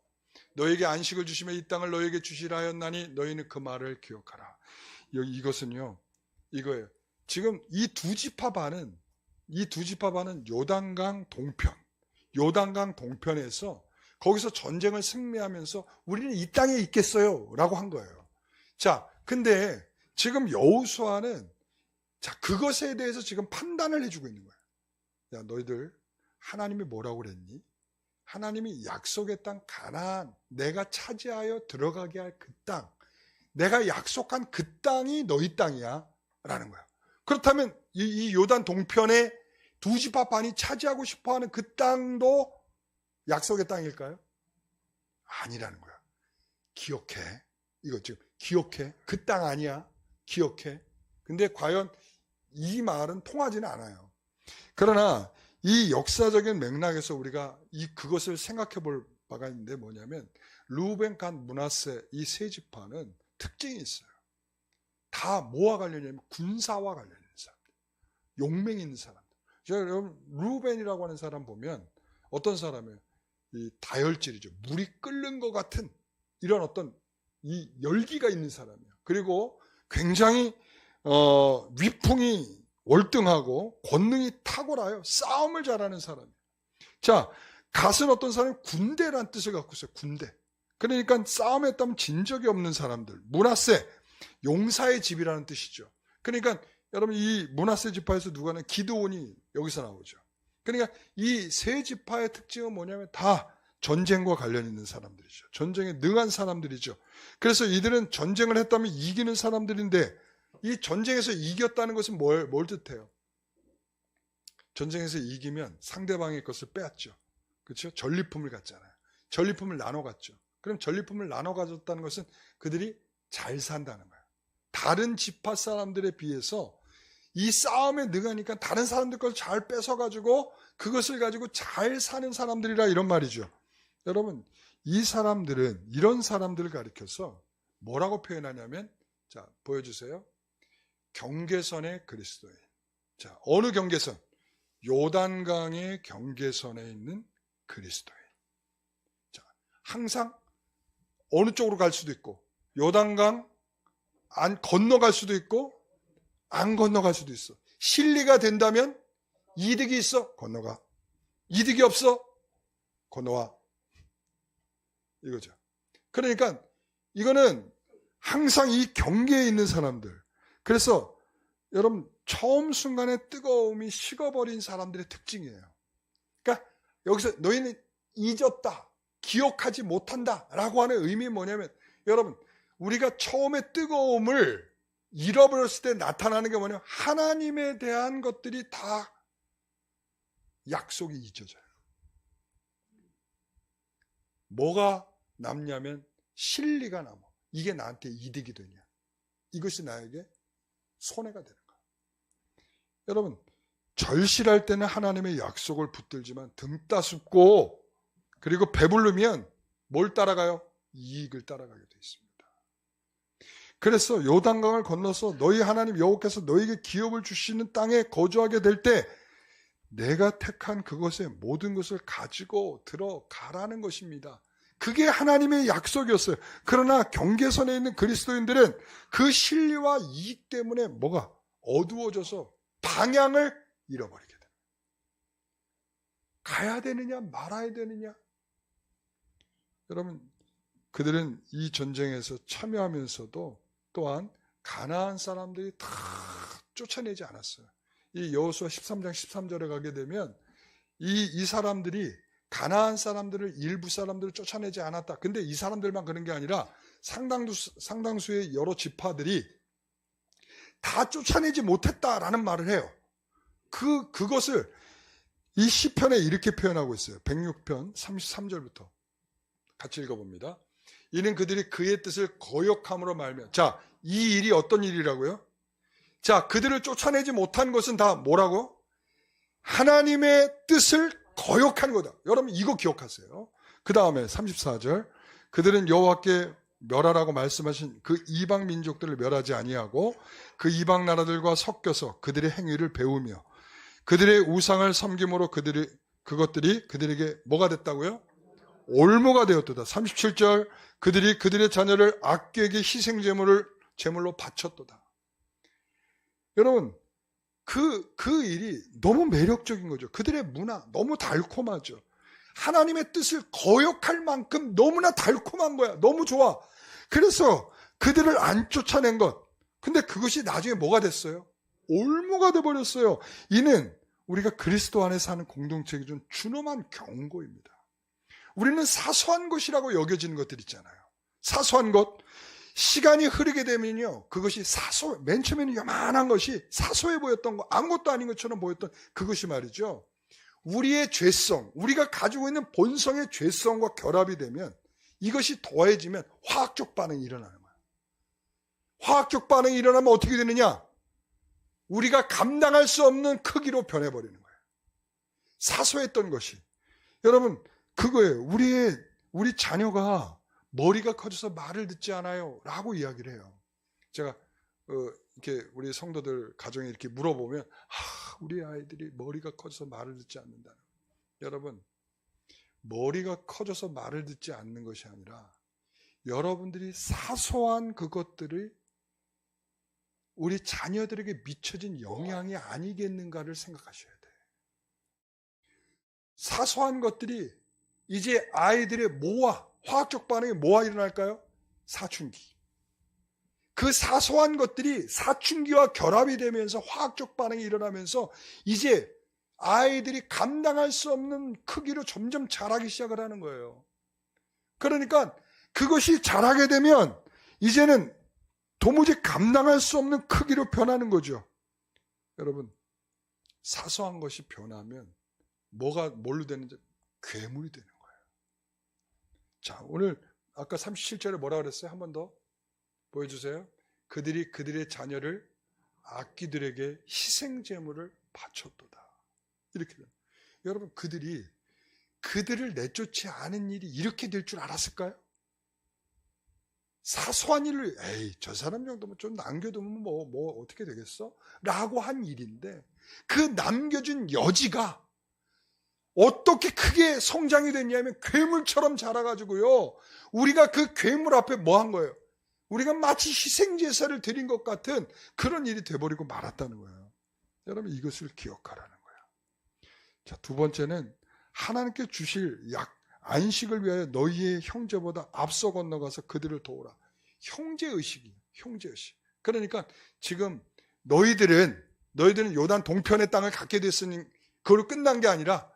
너희에게 안식을 주시며 이 땅을 너희에게 주시라 하였나니 너희는 그 말을 기억하라. 이것은요, 이거예요. 지금 이 두 지파 반은 요단강 동편에서 거기서 전쟁을 승리하면서 우리는 이 땅에 있겠어요 라고 한 거예요. 자, 근데 지금 여호수아는 그것에 대해서 지금 판단을 해주고 있는 거예요. 야, 너희들 하나님이 뭐라고 그랬니? 하나님이 약속의 땅 가나안, 내가 차지하여 들어가게 할 그 땅, 내가 약속한 그 땅이 너희 땅이야 라는 거야. 그렇다면 이 요단 동편에 두 지파 반이 차지하고 싶어하는 그 땅도 약속의 땅일까요? 아니라는 거야. 기억해. 이거 지금 기억해. 그 땅 아니야. 기억해. 근데 과연 이 말은 통하지는 않아요. 그러나 이 역사적인 맥락에서 우리가 그것을 생각해 볼 바가 있는데 뭐냐면 루벤, 갓, 므낫세 이 세 지파는 특징이 있어요. 다 뭐와 관련이냐면 군사와 관련 있는 사람들. 용맹 있는 사람들. 여러분 루벤이라고 하는 사람 보면 어떤 사람이에요? 이 다혈질이죠. 물이 끓는 것 같은 이런 어떤 이 열기가 있는 사람이에요. 그리고 굉장히 위풍이 월등하고 권능이 탁월하여 싸움을 잘하는 사람이에요. 자, 갓은 어떤 사람이 군대라는 뜻을 갖고 있어요. 군대. 그러니까 싸움에 했다면 진 적이 없는 사람들. 므낫세, 용사의 집이라는 뜻이죠. 그러니까 여러분 이 므낫세 지파에서 누가는 기드온이 여기서 나오죠. 그러니까 이 세 지파의 특징은 뭐냐면 다 전쟁과 관련 있는 사람들이죠. 전쟁에 능한 사람들이죠. 그래서 이들은 전쟁을 했다면 이기는 사람들인데 이 전쟁에서 이겼다는 것은 뭘 뜻해요? 전쟁에서 이기면 상대방의 것을 빼앗죠. 그렇죠? 전리품을 갖잖아요. 전리품을 나눠 갖죠. 그럼 전리품을 나눠 가졌다는 것은 그들이 잘 산다는 거예요. 다른 지파 사람들에 비해서 이 싸움에 능하니까 다른 사람들 것을 잘 뺏어가지고 그것을 가지고 잘 사는 사람들이라 이런 말이죠. 여러분, 이 사람들은 이런 사람들을 가리켜서 뭐라고 표현하냐면, 자, 보여주세요. 경계선의 그리스도인. 자, 어느 경계선? 요단강의 경계선에 있는 그리스도인. 자, 항상 어느 쪽으로 갈 수도 있고, 요단강 안 건너갈 수도 있고, 안 건너갈 수도 있어. 실리가 된다면 이득이 있어, 건너가. 이득이 없어, 건너와. 이거죠. 그러니까 이거는 항상 이 경계에 있는 사람들. 그래서 여러분 처음 순간에 뜨거움이 식어버린 사람들의 특징이에요. 그러니까 여기서 너희는 잊었다, 기억하지 못한다 라고 하는 의미는 뭐냐면, 여러분 우리가 처음에 뜨거움을 잃어버렸을 때 나타나는 게 뭐냐면 하나님에 대한 것들이 다 약속이 잊혀져요. 뭐가 남냐면 실리가 남아. 이게 나한테 이득이 되냐, 이것이 나에게 손해가 되는 거야. 여러분 절실할 때는 하나님의 약속을 붙들지만 등 따숩고 그리고 배부르면 뭘 따라가요? 이익을 따라가게 돼 있습니다. 그래서 요단강을 건너서 너희 하나님 여호와께서 너희에게 기업을 주시는 땅에 거주하게 될 때 내가 택한 그것의 모든 것을 가지고 들어가라는 것입니다. 그게 하나님의 약속이었어요. 그러나 경계선에 있는 그리스도인들은 그 신리와 이익 때문에 뭐가 어두워져서 방향을 잃어버리게 됩니다. 가야 되느냐 말아야 되느냐, 여러분, 그들은 이 전쟁에서 참여하면서도 또한 가나안 사람들이 다 쫓아내지 않았어요. 이 여호수아 13장 13절에 가게 되면 이 사람들이 가나안 사람들을, 일부 사람들을 쫓아내지 않았다. 근데 이 사람들만 그런 게 아니라 상당수의 여러 지파들이 다 쫓아내지 못했다라는 말을 해요. 그것을 이 시편에 이렇게 표현하고 있어요. 106편 33절부터 같이 읽어봅니다. 이는 그들이 그의 뜻을 거역함으로 말미암아. 자, 이 일이 어떤 일이라고요? 자, 그들을 쫓아내지 못한 것은 다 뭐라고? 하나님의 뜻을 거역한 거다. 여러분 이거 기억하세요. 그 다음에 34절. 그들은 여호와께 멸하라고 말씀하신 그 이방 민족들을 멸하지 아니하고 그 이방 나라들과 섞여서 그들의 행위를 배우며 그들의 우상을 섬김으로 그것들이 그들에게 뭐가 됐다고요? 올무가 되었도다. 37절. 그들이 그들의 자녀를 악귀에게 제물로 바쳤도다. 여러분, 그 일이 너무 매력적인 거죠. 그들의 문화 너무 달콤하죠. 하나님의 뜻을 거역할 만큼 너무나 달콤한 거야. 너무 좋아. 그래서 그들을 안 쫓아낸 것. 근데 그것이 나중에 뭐가 됐어요? 올무가 돼버렸어요. 이는 우리가 그리스도 안에 사는 공동체에게 준 준엄한 경고입니다. 우리는 사소한 것이라고 여겨지는 것들 있잖아요. 사소한 것. 시간이 흐르게 되면요, 그것이 맨 처음에는 요만한 것이 사소해 보였던 거, 아무것도 아닌 것처럼 보였던 그것이 말이죠. 우리의 죄성, 우리가 가지고 있는 본성의 죄성과 결합이 되면 이것이 더해지면 화학적 반응이 일어나는 거예요. 화학적 반응이 일어나면 어떻게 되느냐? 우리가 감당할 수 없는 크기로 변해버리는 거예요. 사소했던 것이. 여러분, 그거예요. 우리 자녀가 머리가 커져서 말을 듣지 않아요 라고 이야기를 해요. 제가 이렇게 우리 성도들 가정에 이렇게 물어보면 우리 아이들이 머리가 커져서 말을 듣지 않는다. 여러분, 머리가 커져서 말을 듣지 않는 것이 아니라 여러분들이 사소한 그것들이 우리 자녀들에게 미쳐진 영향이 아니겠는가를 생각하셔야 돼요. 사소한 것들이 이제 아이들의 화학적 반응이 뭐가 일어날까요? 사춘기. 그 사소한 것들이 사춘기와 결합이 되면서 화학적 반응이 일어나면서 이제 아이들이 감당할 수 없는 크기로 점점 자라기 시작을 하는 거예요. 그러니까 그것이 자라게 되면 이제는 도무지 감당할 수 없는 크기로 변하는 거죠. 여러분, 사소한 것이 변하면 뭘로 되는지 괴물이 되는 거예요. 자, 오늘 아까 37절에 뭐라 그랬어요? 한 번 더 보여주세요. 그들이 그들의 자녀를 악귀들에게 희생제물을 바쳤도다. 이렇게 돼요. 여러분, 그들을 내쫓지 않은 일이 이렇게 될 줄 알았을까요? 사소한 일을 저 사람 정도면 좀 남겨두면 뭐 어떻게 되겠어? 라고 한 일인데 그 남겨준 여지가 어떻게 크게 성장이 됐냐면 괴물처럼 자라가지고요. 우리가 그 괴물 앞에 뭐 한 거예요? 우리가 마치 희생제사를 드린 것 같은 그런 일이 돼버리고 말았다는 거예요. 여러분, 이것을 기억하라는 거예요. 자, 두 번째는 하나님께 주실 안식을 위하여 너희의 형제보다 앞서 건너가서 그들을 도우라. 형제의식이에요. 형제의식. 그러니까 지금 너희들은 요단 동편의 땅을 갖게 됐으니 그걸로 끝난 게 아니라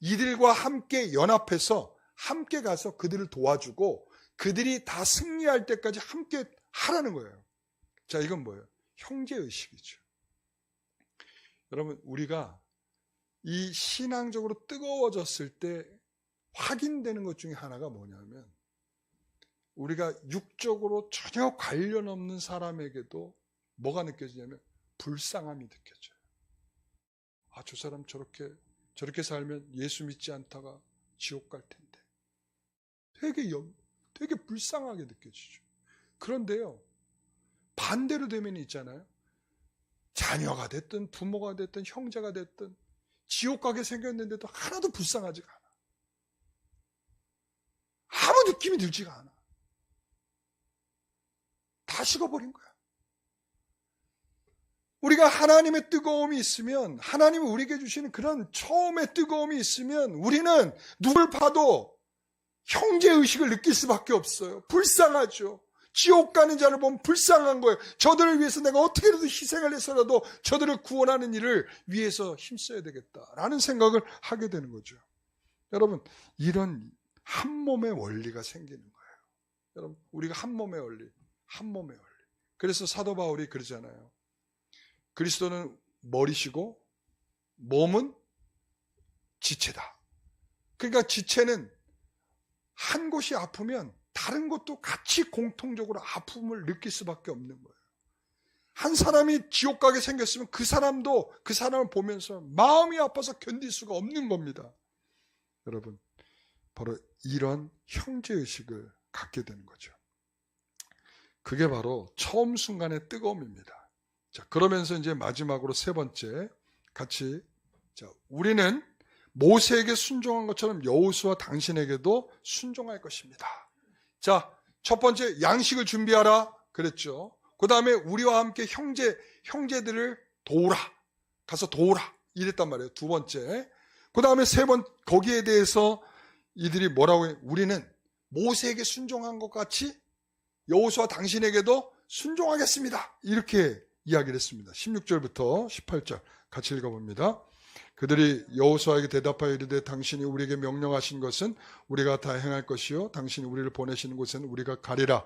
이들과 함께 연합해서 함께 가서 그들을 도와주고 그들이 다 승리할 때까지 함께 하라는 거예요. 자, 이건 뭐예요? 형제의식이죠. 여러분, 우리가 이 신앙적으로 뜨거워졌을 때 확인되는 것 중에 하나가 뭐냐면 우리가 육적으로 전혀 관련 없는 사람에게도 뭐가 느껴지냐면 불쌍함이 느껴져요. 저 사람 저렇게 살면 예수 믿지 않다가 지옥 갈 텐데. 되게 불쌍하게 느껴지죠. 그런데요, 반대로 되면 있잖아요. 자녀가 됐든 부모가 됐든 형제가 됐든 지옥 가게 생겼는데도 하나도 불쌍하지가 않아. 아무 느낌이 들지가 않아. 다 식어버린 거야. 우리가 하나님의 뜨거움이 있으면, 하나님이 우리에게 주시는 그런 처음의 뜨거움이 있으면 우리는 누굴 봐도 형제의식을 느낄 수밖에 없어요. 불쌍하죠. 지옥 가는 자를 보면 불쌍한 거예요. 저들을 위해서 내가 어떻게든 희생을 해서라도 저들을 구원하는 일을 위해서 힘써야 되겠다라는 생각을 하게 되는 거죠. 여러분, 이런 한 몸의 원리가 생기는 거예요. 여러분, 우리가 한 몸의 원리, 한 몸의 원리. 그래서 사도 바울이 그러잖아요. 그리스도는 머리시고 몸은 지체다. 그러니까 지체는 한 곳이 아프면 다른 곳도 같이 공통적으로 아픔을 느낄 수밖에 없는 거예요. 한 사람이 지옥 가게 생겼으면 그 사람도 그 사람을 보면서 마음이 아파서 견딜 수가 없는 겁니다. 여러분, 바로 이런 형제의식을 갖게 되는 거죠. 그게 바로 처음 순간의 뜨거움입니다. 자, 그러면서 이제 마지막으로 세 번째, 같이, 자, 우리는 모세에게 순종한 것처럼 여호수아 당신에게도 순종할 것입니다. 자, 첫 번째, 양식을 준비하라 그랬죠. 그 다음에 우리와 함께 형제들을 도우라. 가서 도우라. 이랬단 말이에요. 두 번째. 그 다음에 세 번, 거기에 대해서 이들이 뭐라고 해요? 우리는 모세에게 순종한 것 같이 여호수아 당신에게도 순종하겠습니다. 이렇게 이야기를 했습니다. 16절부터 18절 같이 읽어봅니다. 그들이 여호수아에게 대답하여 이르되 당신이 우리에게 명령하신 것은 우리가 다 행할 것이요 당신이 우리를 보내시는 곳에는 우리가 가리라.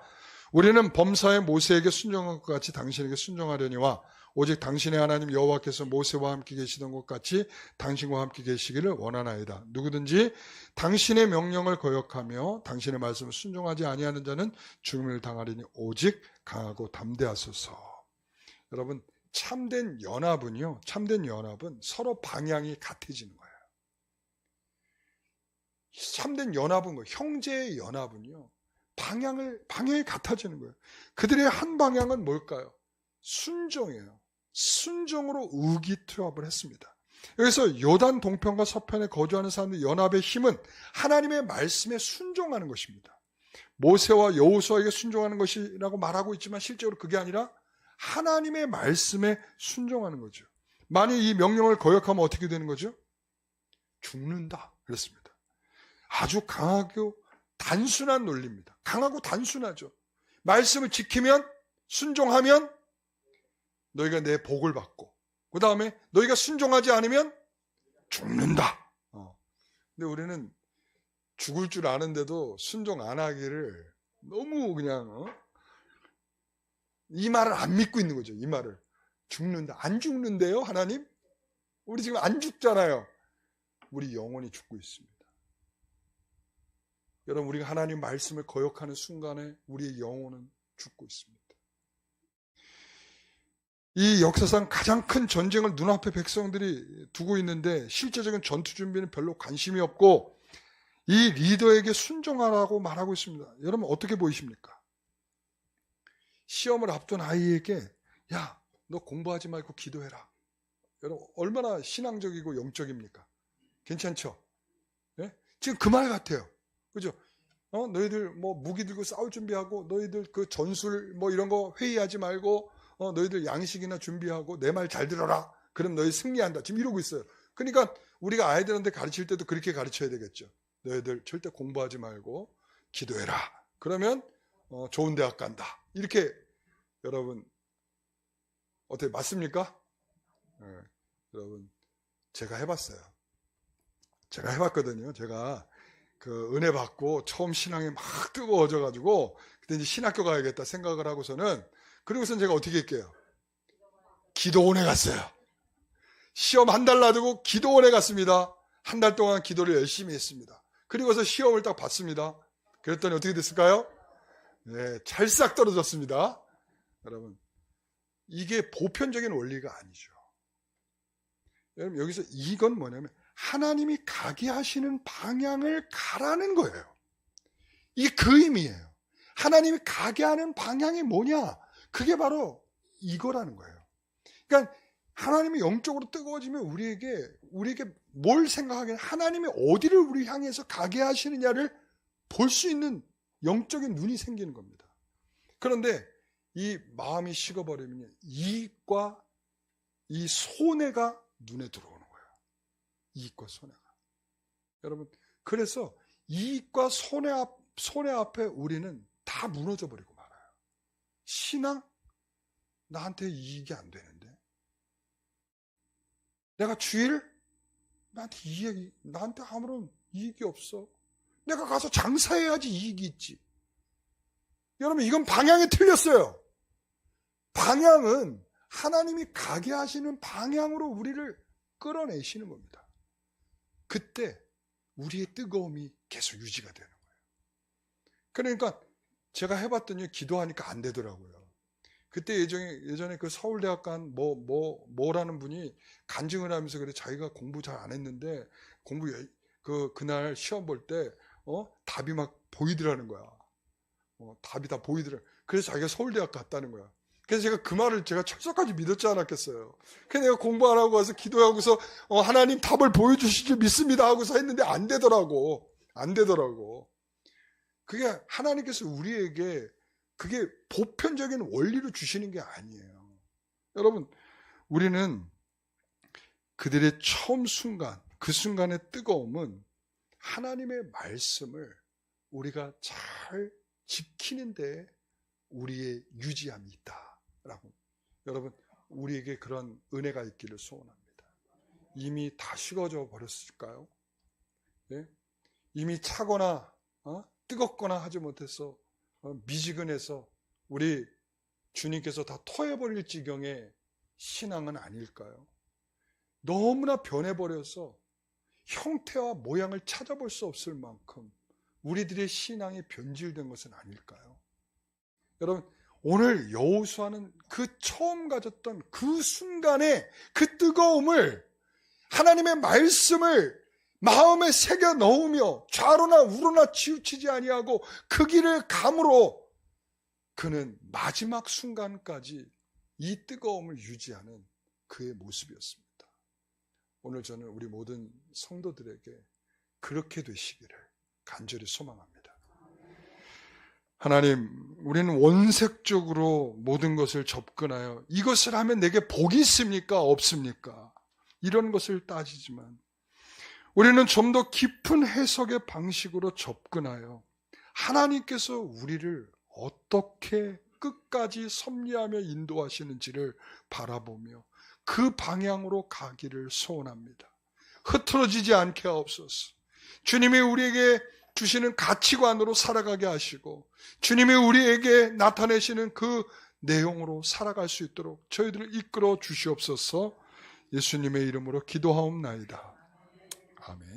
우리는 범사에 모세에게 순종한 것 같이 당신에게 순종하려니와 오직 당신의 하나님 여호와께서 모세와 함께 계시던 것 같이 당신과 함께 계시기를 원하나이다. 누구든지 당신의 명령을 거역하며 당신의 말씀을 순종하지 아니하는 자는 죽음을 당하리니 오직 강하고 담대하소서. 여러분, 참된 연합은요, 참된 연합은 서로 방향이 같아지는 거예요. 참된 연합은 뭐예요? 형제의 연합은요, 방향이 같아지는 거예요. 그들의 한 방향은 뭘까요? 순종이에요. 순종으로 의기투합을 했습니다. 여기서 요단 동편과 서편에 거주하는 사람들의 연합의 힘은 하나님의 말씀에 순종하는 것입니다. 모세와 여호수아에게 순종하는 것이라고 말하고 있지만 실제로 그게 아니라 하나님의 말씀에 순종하는 거죠. 만약 이 명령을 거역하면 어떻게 되는 거죠? 죽는다 그랬습니다. 아주 강하고 단순한 논리입니다. 강하고 단순하죠. 말씀을 지키면, 순종하면 너희가 내 복을 받고, 그 다음에 너희가 순종하지 않으면 죽는다. 근데 우리는 죽을 줄 아는데도 순종 안 하기를 너무 그냥 이 말을 안 믿고 있는 거죠. 이 말을. 죽는다. 안 죽는데요, 하나님? 우리 지금 안 죽잖아요. 우리 영혼이 죽고 있습니다. 여러분, 우리가 하나님 말씀을 거역하는 순간에 우리의 영혼은 죽고 있습니다. 이 역사상 가장 큰 전쟁을 눈앞에 백성들이 두고 있는데 실제적인 전투 준비는 별로 관심이 없고 이 리더에게 순종하라고 말하고 있습니다. 여러분, 어떻게 보이십니까? 시험을 앞둔 아이에게 야, 너 공부하지 말고 기도해라. 여러분, 얼마나 신앙적이고 영적입니까? 괜찮죠? 네? 지금 그 말 같아요. 그죠? 너희들 뭐 무기 들고 싸울 준비하고 너희들 그 전술 뭐 이런 거 회의하지 말고 너희들 양식이나 준비하고 내 말 잘 들어라. 그럼 너희 승리한다. 지금 이러고 있어요. 그러니까 우리가 아이들한테 가르칠 때도 그렇게 가르쳐야 되겠죠. 너희들 절대 공부하지 말고 기도해라. 그러면 좋은 대학 간다. 이렇게 여러분 어떻게 맞습니까? 네, 여러분 제가 해봤어요. 제가 해봤거든요. 제가 그 은혜 받고 처음 신앙이 막 뜨거워져 가지고 그때 이제 신학교 가야겠다 생각을 하고서는 그리고선 제가 어떻게 할게요? 기도원에 갔어요. 시험 한 달 놔두고 기도원에 갔습니다. 한 달 동안 기도를 열심히 했습니다. 그리고서 시험을 딱 봤습니다. 그랬더니 어떻게 됐을까요? 네, 찰싹 떨어졌습니다. 여러분, 이게 보편적인 원리가 아니죠. 여러분, 여기서 이건 뭐냐면 하나님이 가게 하시는 방향을 가라는 거예요. 이게 그 의미예요. 하나님이 가게 하는 방향이 뭐냐? 그게 바로 이거라는 거예요. 그러니까 하나님이 영적으로 뜨거워지면 우리에게 뭘 생각하겠냐? 하나님이 어디를 우리 향해서 가게 하시느냐를 볼 수 있는 영적인 눈이 생기는 겁니다. 그런데 이 마음이 식어버리면 이익과 이 손해가 눈에 들어오는 거예요. 이익과 손해가. 여러분, 그래서 이익과 손해 앞에 우리는 다 무너져 버리고 말아요. 신앙? 나한테 이익이 안 되는데. 내가 주일? 나한테 아무런 이익이 없어. 내가 가서 장사해야지 이익이 있지. 여러분, 이건 방향이 틀렸어요. 방향은 하나님이 가게 하시는 방향으로 우리를 끌어내시는 겁니다. 그때 우리의 뜨거움이 계속 유지가 되는 거예요. 그러니까 제가 해봤더니 기도하니까 안 되더라고요. 그때 예전에 그 서울대학 간 뭐라는 분이 간증을 하면서 그래, 자기가 공부 잘 안 했는데 그날 시험 볼 때 답이 막 보이더라는 거야. 답이 다 보이더라. 그래서 자기가 서울대학 갔다는 거야. 그래서 제가 그 말을 제가 철석까지 믿었지 않았겠어요. 그래서 내가 공부 안 하고 와서 기도하고서 하나님 답을 보여주실 줄 믿습니다 하고서 했는데 안 되더라고. 그게 하나님께서 우리에게 그게 보편적인 원리로 주시는 게 아니에요. 여러분, 우리는 그들의 처음 순간, 그 순간의 뜨거움은 하나님의 말씀을 우리가 잘 지키는데 우리의 유지함이 있다라고. 여러분, 우리에게 그런 은혜가 있기를 소원합니다. 이미 다 식어져 버렸을까요? 예? 이미 차거나 뜨겁거나 하지 못해서 미지근해서 우리 주님께서 다 토해버릴 지경의 신앙은 아닐까요? 너무나 변해버려서 형태와 모양을 찾아볼 수 없을 만큼 우리들의 신앙이 변질된 것은 아닐까요? 여러분, 오늘 여호수아는 그 처음 가졌던 그 순간에 그 뜨거움을, 하나님의 말씀을 마음에 새겨 넣으며 좌로나 우로나 치우치지 아니하고 그 길을 감으로 그는 마지막 순간까지 이 뜨거움을 유지하는 그의 모습이었습니다. 오늘 저는 우리 모든 성도들에게 그렇게 되시기를 간절히 소망합니다. 하나님, 우리는 원색적으로 모든 것을 접근하여 이것을 하면 내게 복이 있습니까? 없습니까? 이런 것을 따지지만 우리는 좀 더 깊은 해석의 방식으로 접근하여 하나님께서 우리를 어떻게 끝까지 섭리하며 인도하시는지를 바라보며 그 방향으로 가기를 소원합니다. 흐트러지지 않게 하옵소서. 주님이 우리에게 주시는 가치관으로 살아가게 하시고 주님이 우리에게 나타내시는 그 내용으로 살아갈 수 있도록 저희들을 이끌어 주시옵소서. 예수님의 이름으로 기도하옵나이다. 아멘.